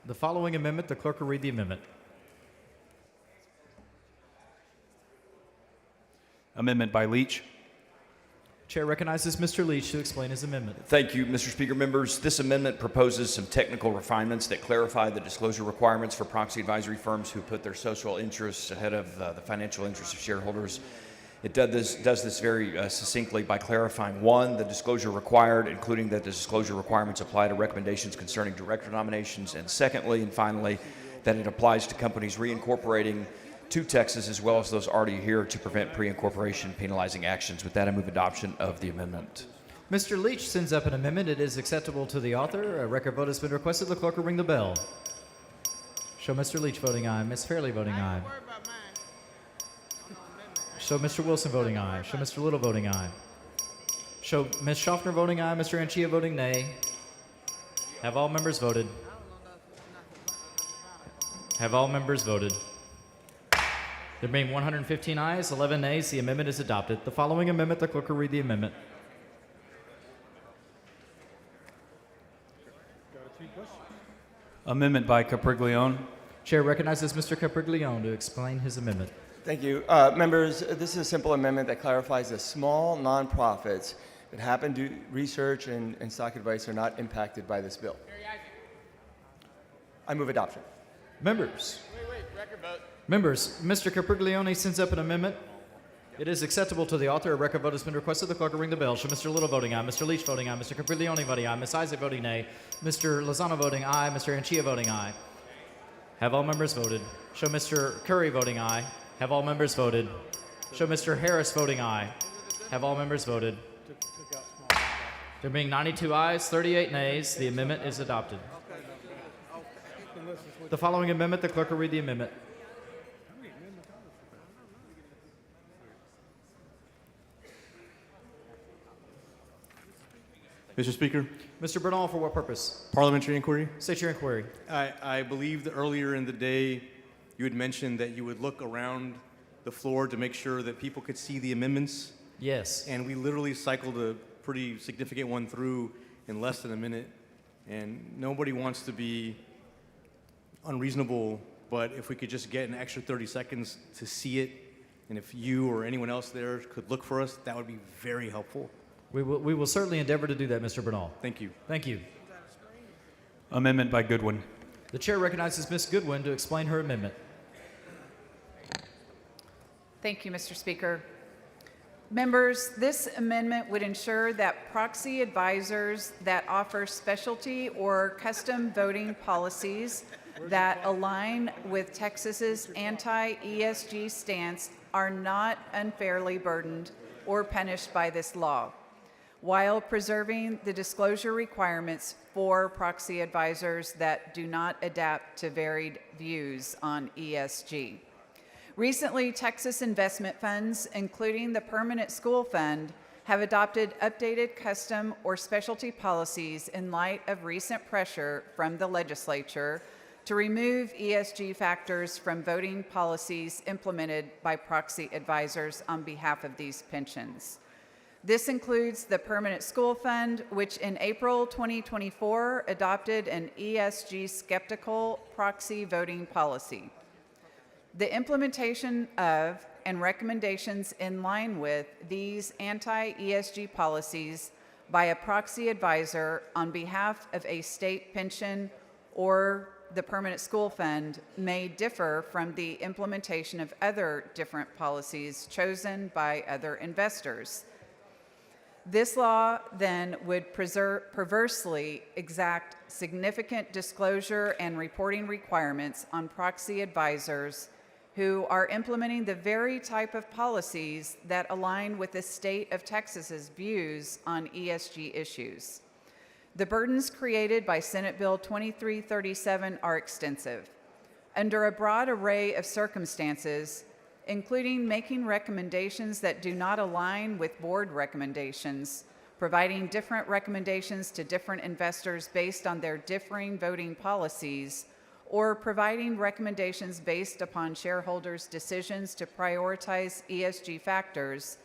The following amendment, the clerk will read the amendment. Amendment by Leach. Chair recognizes Mr. Leach to explain his amendment. Thank you, Mr. Speaker. Members, this amendment proposes some technical refinements that clarify the disclosure requirements for proxy advisory firms who put their social interests ahead of the financial interests of shareholders. It does this very succinctly by clarifying, one, the disclosure required, including that the disclosure requirements apply to recommendations concerning director nominations, and secondly and finally, that it applies to companies reincorporating to Texas as well as those already here to prevent pre-incorporation penalizing actions. With that, I move adoption of the amendment. Mr. Leach sends up an amendment. It is acceptable to the author. A record vote has been requested. The clerk will ring the bell. Show Mr. Leach voting aye. Ms. Fairley voting aye. Show Mr. Wilson voting aye. Show Mr. Little voting aye. Show Ms. Schaffner voting aye. Mr. Anchia voting nay. Have all members voted? Have all members voted? There being 115 ayes, 11 nays, the amendment is adopted. The following amendment, the clerk will read the amendment. Amendment by Capriglione. Chair recognizes Mr. Capriglione to explain his amendment. Thank you. Members, this is a simple amendment that clarifies that small nonprofits that happen to do research and stock advice are not impacted by this bill. I move adoption. Members. Record vote. Members, Mr. Capriglione sends up an amendment. It is acceptable to the author. A record vote has been requested. The clerk will ring the bell. Show Mr. Little voting aye, Mr. Leach voting aye, Mr. Capriglione voting aye, Ms. Isaac voting nay, Mr. Lozano voting aye, Mr. Anchia voting aye. Have all members voted? Show Mr. Curry voting aye. Have all members voted? Show Mr. Harris voting aye. Have all members voted? There being 92 ayes, 38 nays, the amendment is adopted. The following amendment, the clerk will read the amendment. Mr. Speaker, Mr. Bernal, for what purpose? parliamentary inquiry. State your inquiry. I believe that earlier in the day you had mentioned that you would look around the floor to make sure that people could see the amendments, Yes. and we literally cycled a pretty significant one through in less than a minute, and nobody wants to be unreasonable, but if we could just get an extra 30 seconds to see it, and if you or anyone else there could look for us, that would be very helpful. We will certainly endeavor to do that, Mr. Bernal. Thank you. Thank you. Amendment by Goodwin. The chair recognizes Ms. Goodwin to explain her amendment. Thank you, Mr. Speaker. Members, this amendment would ensure that proxy advisors that offer specialty or custom voting policies that align with Texas's anti-ESG stance are not unfairly burdened or punished by this law, while preserving the disclosure requirements for proxy advisors that do not adapt to varied views on ESG. Recently, Texas investment funds, including the Permanent School Fund, have adopted updated custom or specialty policies in light of recent pressure from the legislature to remove ESG factors from voting policies implemented by proxy advisors on behalf of these pensions. This includes the Permanent School Fund, which in April 2024 adopted an ESG skeptical proxy voting policy. The implementation of and recommendations in line with these anti-ESG policies by a proxy advisor on behalf of a state pension or the Permanent School Fund may differ from the implementation of other different policies chosen by other investors. This law then would perversely exact significant disclosure and reporting requirements on proxy advisors who are implementing the very type of policies that align with the state of Texas's views on ESG issues. The burdens created by Senate Bill 2337 are extensive. Under a broad array of circumstances, including making recommendations that do not align with board recommendations, providing different recommendations to different investors based on their differing voting policies, or providing recommendations based upon shareholders' decisions to prioritize ESG factors,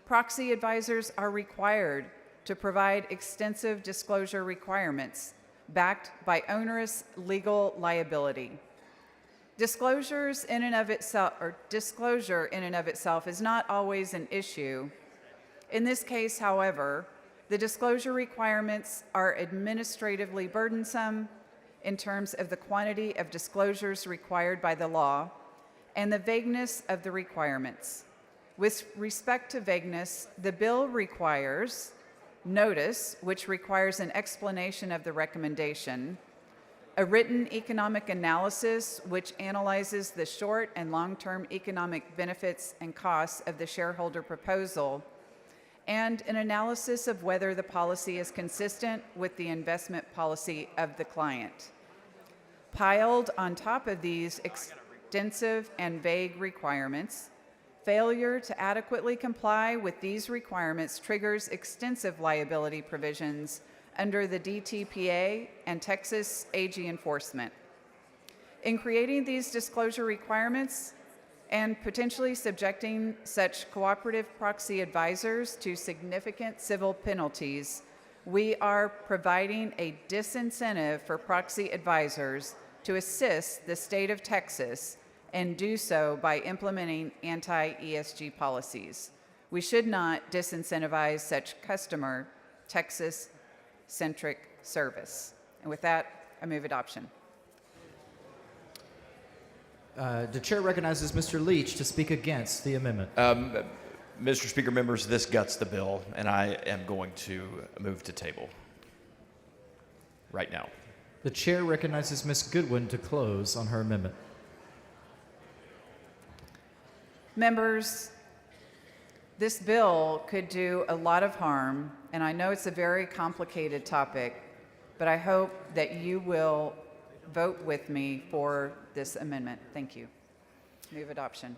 proxy advisors are required to provide extensive disclosure requirements, backed by onerous legal liability. Disclosure in and of itself is not always an issue. In this case, however, the disclosure requirements are administratively burdensome in terms of the quantity of disclosures required by the law and the vagueness of the requirements. With respect to vagueness, the bill requires notice, which requires an explanation of the recommendation, a written economic analysis, which analyzes the short and long-term economic benefits and costs of the shareholder proposal, and an analysis of whether the policy is consistent with the investment policy of the client. Piled on top of these extensive and vague requirements, failure to adequately comply with these requirements triggers extensive liability provisions under the DTPA and Texas AG enforcement. In creating these disclosure requirements and potentially subjecting such cooperative proxy advisors to significant civil penalties, we are providing a disincentive for proxy advisors to assist the state of Texas and do so by implementing anti-ESG policies. We should not disincentivize such customer, Texas-centric service. And with that, I move adoption. The chair recognizes Mr. Leach to speak against the amendment. Mr. Speaker, members, this guts the bill, and I am going to move to table right now. The chair recognizes Ms. Goodwin to close on her amendment. Members, this bill could do a lot of harm, and I know it's a very complicated topic, but I hope that you will vote with me for this amendment. Thank you. Move adoption.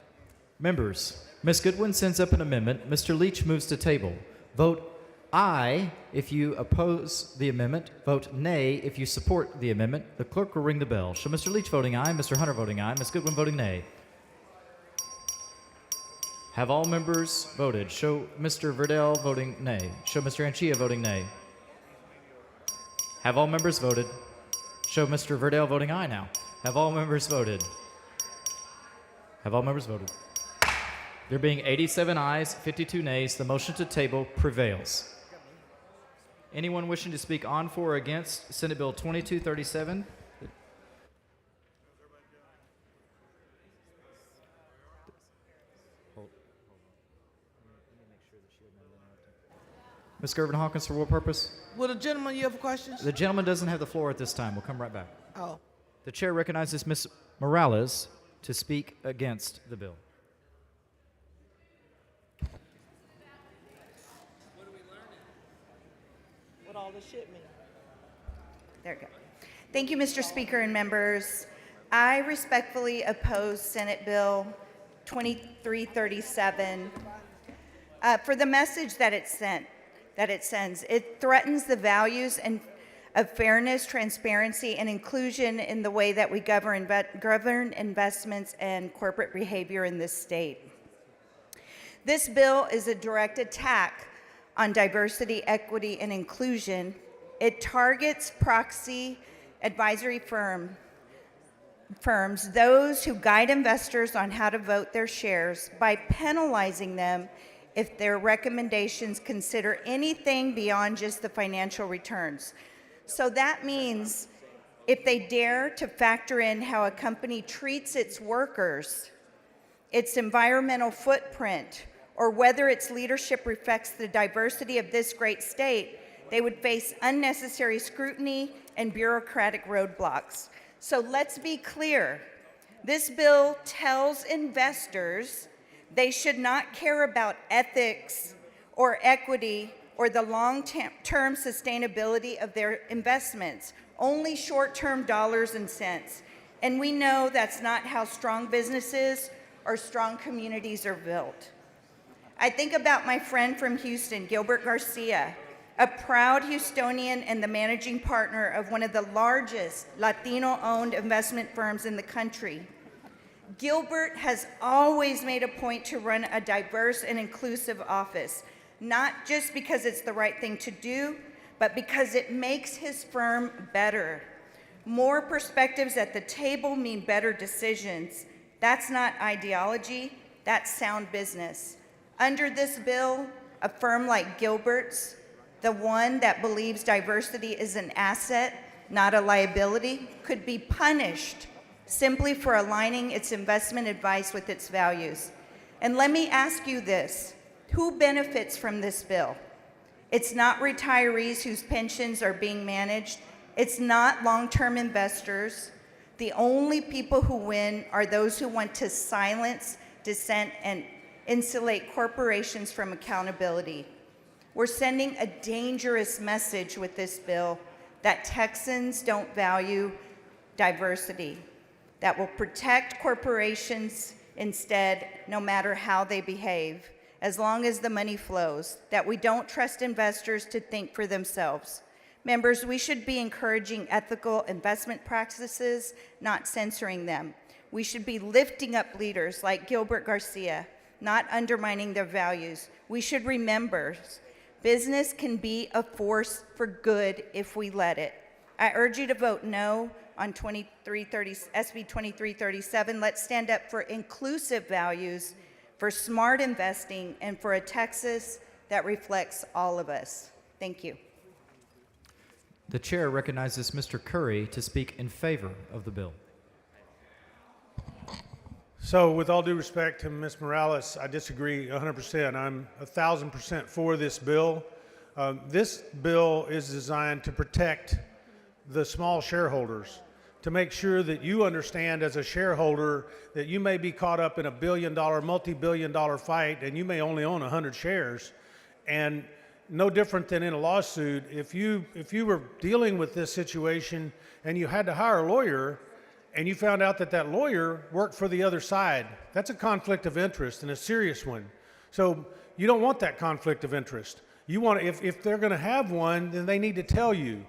Members, Ms. Goodwin sends up an amendment. Mr. Leach moves to table. Vote aye if you oppose the amendment. Vote nay if you support the amendment. The clerk will ring the bell. Show Mr. Leach voting aye, Mr. Hunter voting aye, Ms. Goodwin voting nay. Have all members voted? Show Mr. Verdell voting nay. Show Mr. Anchia voting nay. Have all members voted? Show Mr. Verdell voting aye now. Have all members voted? Have all members voted? There being 87 ayes, 52 nays, the motion to table prevails. Anyone wishing to speak on, for, or against Senate Bill 2237? Ms. Gervin Hawkins, for what purpose? Will the gentleman you have questions? The gentleman doesn't have the floor at this time. We'll come right back. Oh. The chair recognizes Ms. Morales to speak against the bill. What all this shit mean? There we go. Thank you, Mr. Speaker and members. I respectfully oppose Senate Bill 2337 for the message that it sends. It threatens the values of fairness, transparency, and inclusion in the way that we govern investments and corporate behavior in this state. This bill is a direct attack on diversity, equity, and inclusion. It targets proxy advisory firms, those who guide investors on how to vote their shares, by penalizing them if their recommendations consider anything beyond just the financial returns. So that means if they dare to factor in how a company treats its workers, its environmental footprint, or whether its leadership reflects the diversity of this great state, they would face unnecessary scrutiny and bureaucratic roadblocks. So let's be clear. This bill tells investors they should not care about ethics or equity or the long-term sustainability of their investments, only short-term dollars and cents. And we know that's not how strong businesses or strong communities are built. I think about my friend from Houston, Gilbert Garcia, a proud Houstonian and the managing partner of one of the largest Latino-owned investment firms in the country. Gilbert has always made a point to run a diverse and inclusive office, not just because it's the right thing to do, but because it makes his firm better. More perspectives at the table mean better decisions. That's not ideology, that's sound business. Under this bill, a firm like Gilbert's, the one that believes diversity is an asset, not a liability, could be punished simply for aligning its investment advice with its values. And let me ask you this, who benefits from this bill? It's not retirees whose pensions are being managed. It's not long-term investors. The only people who win are those who want to silence dissent and insulate corporations from accountability. We're sending a dangerous message with this bill that Texans don't value diversity, that will protect corporations instead, no matter how they behave, as long as the money flows, that we don't trust investors to think for themselves. Members, we should be encouraging ethical investment practices, not censoring them. We should be lifting up leaders like Gilbert Garcia, not undermining their values. We should remember, business can be a force for good if we let it. I urge you to vote no on SB 2337. Let's stand up for inclusive values, for smart investing, and for a Texas that reflects all of us. Thank you. The chair recognizes Mr. Curry to speak in favor of the bill. So with all due respect to Ms. Morales, I disagree 100%. I'm 1,000% for this bill. This bill is designed to protect the small shareholders, to make sure that you understand as a shareholder that you may be caught up in a billion-dollar, multi-billion-dollar fight and you may only own 100 shares. And no different than in a lawsuit, if you were dealing with this situation and you had to hire a lawyer and you found out that that lawyer worked for the other side, that's a conflict of interest and a serious one. So you don't want that conflict of interest. You want, if they're going to have one, then they need to tell you,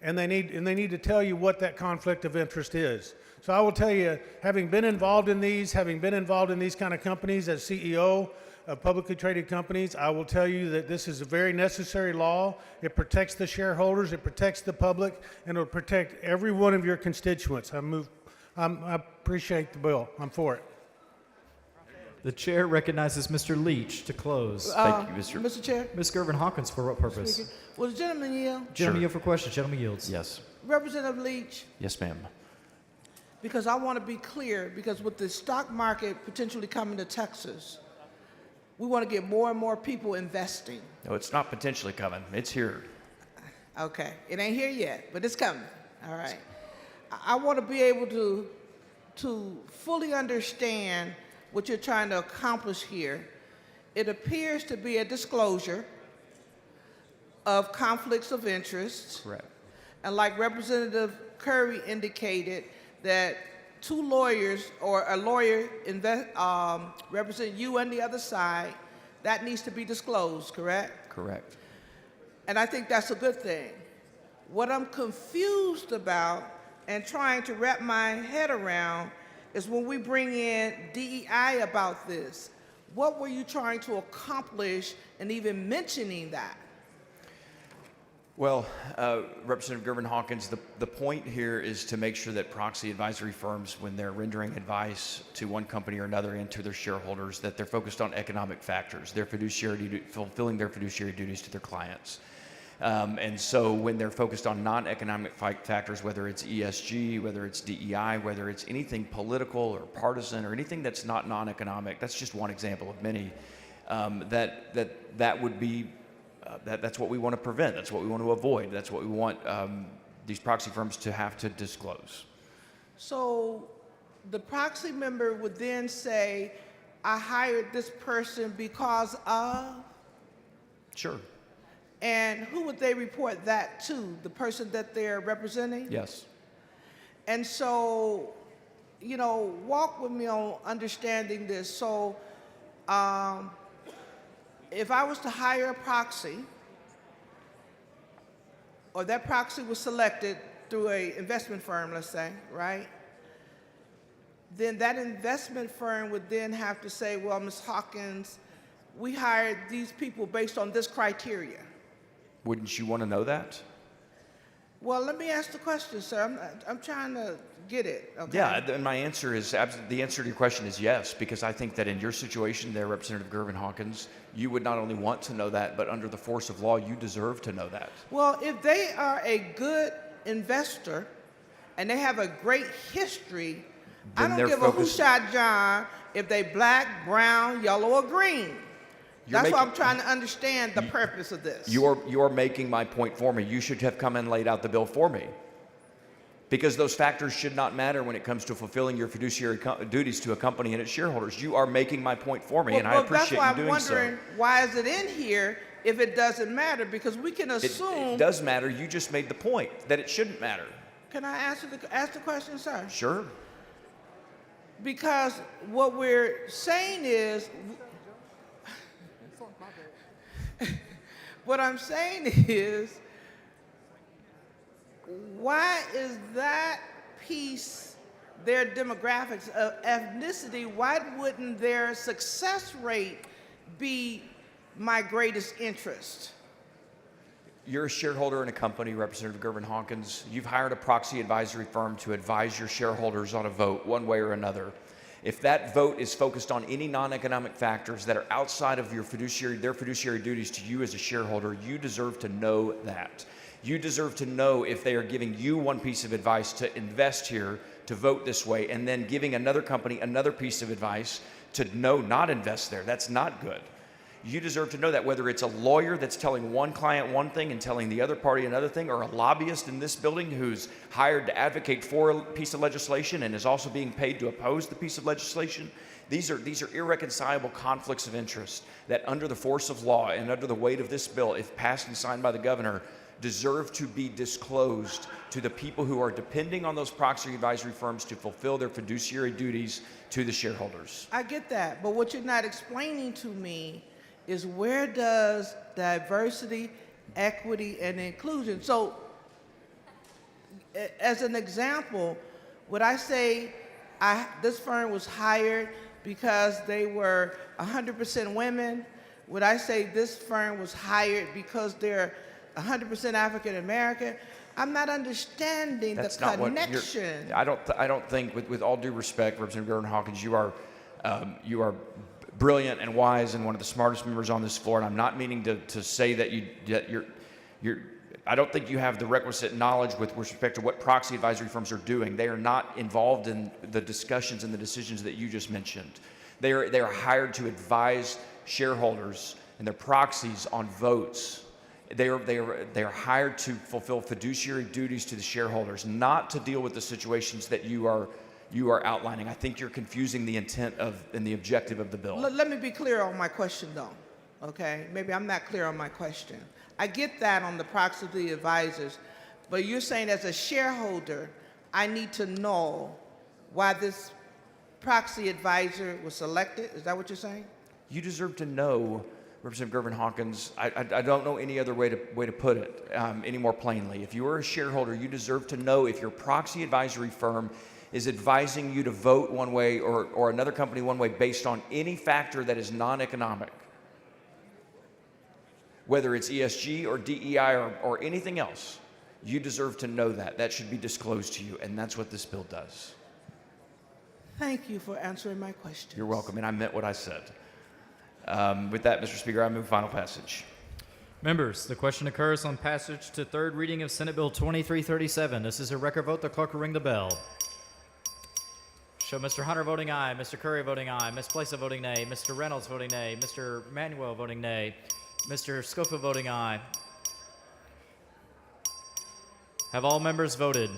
and they need to tell you what that conflict of interest is. So I will tell you, having been involved in these kind of companies as CEO of publicly traded companies, I will tell you that this is a very necessary law. It protects the shareholders, it protects the public, and it will protect every one of your constituents. I appreciate the bill. I'm for it. The chair recognizes Mr. Leach to close. Thank you, Mr. Chair, Ms. Gervin Hawkins, for what purpose? will the gentleman yield? Gentleman yield for question. Gentleman yields. Yes. Representative Leach, Yes, ma'am. because I want to be clear, because with the stock market potentially coming to Texas, we want to get more and more people investing. No, it's not potentially coming. It's here. Okay, it ain't here yet, but it's coming. All right. I want to be able to fully understand what you're trying to accomplish here. It appears to be a disclosure of conflicts of interest. Correct. And like Representative Curry indicated, that two lawyers or a lawyer represent you and the other side, that needs to be disclosed, correct? Correct. And I think that's a good thing. What I'm confused about and trying to wrap my head around is when we bring in DEI about this. What were you trying to accomplish in even mentioning that? Well, Representative Gervin Hawkins, the point here is to make sure that proxy advisory firms, when they're rendering advice to one company or another and to their shareholders, that they're focused on economic factors, fulfilling their fiduciary duties to their clients. And so when they're focused on non-economic factors, whether it's ESG, whether it's DEI, whether it's anything political or partisan or anything that's not non-economic, that's just one example of many, that would be that's what we want to prevent. That's what we want to avoid. That's what we want these proxy firms to have to disclose. So the proxy member would then say, I hired this person because of? Sure. And who would they report that to? The person that they're representing? Yes. And so, you know, walk with me on understanding this. So, if I was to hire a proxy, or that proxy was selected through an investment firm, let's say, right? Then that investment firm would then have to say, well, Ms. Hawkins, we hired these people based on this criteria. Wouldn't you want to know that? Well, let me ask the question, sir. I'm trying to get it. Okay? Yeah, and my answer is the answer to your question is yes, because I think that in your situation there, Representative Gervin Hawkins, you would not only want to know that, but under the force of law, you deserve to know that. Well, if they are a good investor and they have a great history, I Then don't they're give a who focused- shot John if they black, brown, yellow, or green. That's why I'm trying to understand the purpose of this. You're making my point for me. You should have come and laid out the bill for me. Because those factors should not matter when it comes to fulfilling your fiduciary duties to a company and its shareholders. You are making my point for me, and I appreciate you doing that's why I'm wondering, why is it in here if it doesn't matter? Because we can assume. It does matter. You just made the point that it shouldn't matter. Can I ask the question, sir? Sure. Because what we're saying is, what I'm saying is, why is that piece, their demographics of ethnicity, why wouldn't their success rate be my greatest interest? You're a shareholder in a company, Representative Gervin Hawkins. You've hired a proxy advisory firm to advise your shareholders on a vote, one way or another. If that vote is focused on any non-economic factors that are outside of their fiduciary duties to you as a shareholder, you deserve to know that. You deserve to know if they are giving you one piece of advice to invest here, to vote this way, and then giving another company another piece of advice to not invest there. That's not good. You deserve to know that, whether it's a lawyer that's telling one client one thing and telling the other party another thing, or a lobbyist in this building who's hired to advocate for a piece of legislation and is also being paid to oppose the piece of legislation. These are irreconcilable conflicts of interest that, under the force of law and under the weight of this bill, if passed and signed by the governor, deserve to be disclosed to the people who are depending on those proxy advisory firms to fulfill their fiduciary duties to the shareholders. I get that, but what you're not explaining to me is, where does diversity, equity, and inclusion? So, as an example, would I say this firm was hired because they were 100% women? Would I say this firm was hired because they're 100% African American? I'm not understanding That's the not connection. I don't think, with all due respect, Representative Gervin Hawkins, you are brilliant and wise and one of the smartest members on this floor, and I'm not meaning to say that you're I don't think you have the requisite knowledge with respect to what proxy advisory firms are doing. They are not involved in the discussions and the decisions that you just mentioned. They are hired to advise shareholders and their proxies on votes. They are hired to fulfill fiduciary duties to the shareholders, not to deal with the situations that you are outlining. I think you're confusing the intent and the objective of the bill. Let me be clear on my question, though, okay? Maybe I'm not clear on my question. I get that on the proxy advisors, but you're saying as a shareholder, I need to know why this proxy advisor was selected? Is that what you're saying? You deserve to know, Representative Gervin Hawkins. I don't know any other way to put it any more plainly. If you are a shareholder, you deserve to know if your proxy advisory firm is advising you to vote one way or another company one way based on any factor that is non-economic, whether it's ESG or DEI or anything else. You deserve to know that. That should be disclosed to you, and that's what this bill does. Thank you for answering my question. You're welcome, and I meant what I said. With that, Mr. Speaker, I move final passage. Members, the question occurs on passage to third reading of Senate Bill 2337. This is a record vote. The clerk will ring the bell. Show Mr. Hunter voting aye, Mr. Curry voting aye, Ms. Plesa voting nay, Mr. Reynolds voting nay, Mr. Manuel voting nay, Mr. Scofa voting aye. Have all members voted?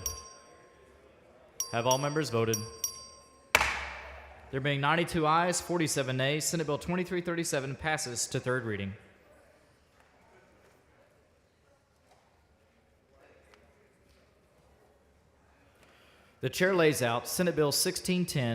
Have all members voted? There being 92 ayes, 47 nays, Senate Bill 2337 passes to third reading. The chair lays out Senate Bill 1610.